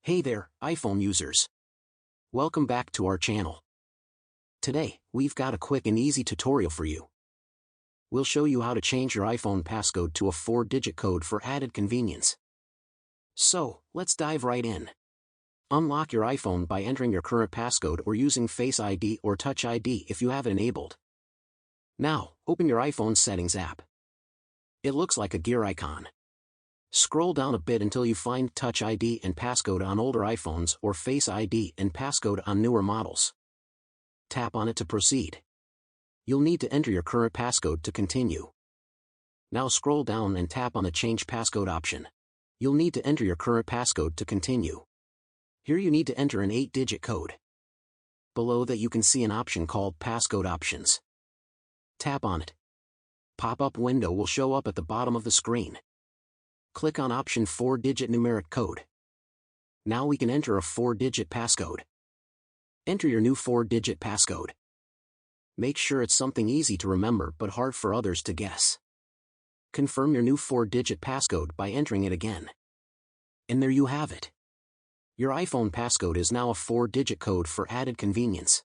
Hey there, iPhone users. Welcome back to our channel. Today, we've got a quick and easy tutorial for you. We'll show you how to change your iPhone passcode to a 4-digit code for added convenience. So, let's dive right in. Unlock your iPhone by entering your current passcode or using Face ID or Touch ID if you have it enabled. Now, open your iPhone Settings app. It looks like a gear icon. Scroll down a bit until you find Touch ID and Passcode on older iPhones or Face ID and Passcode on newer models. Tap on it to proceed. You'll need to enter your current passcode to continue. Now scroll down and tap on the Change Passcode option. You'll need to enter your current passcode to continue. Here you need to enter an 8-digit code. Below that you can see an option called Passcode Options. Tap on it. Pop-up window will show up at the bottom of the screen. Click on option 4-digit numeric code. Now we can enter a 4-digit passcode. Enter your new 4-digit passcode. Make sure it's something easy to remember but hard for others to guess. Confirm your new 4-digit passcode by entering it again. And there you have it. Your iPhone passcode is now a 4-digit code for added convenience.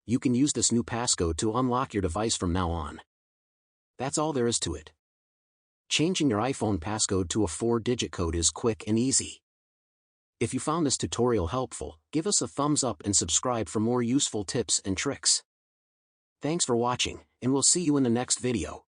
You can use this new passcode to unlock your device from now on. That's all there is to it. Changing your iPhone passcode to a 4-digit code is quick and easy. If you found this tutorial helpful, give us a thumbs up and subscribe for more useful tips and tricks. Thanks for watching, and we'll see you in the next video.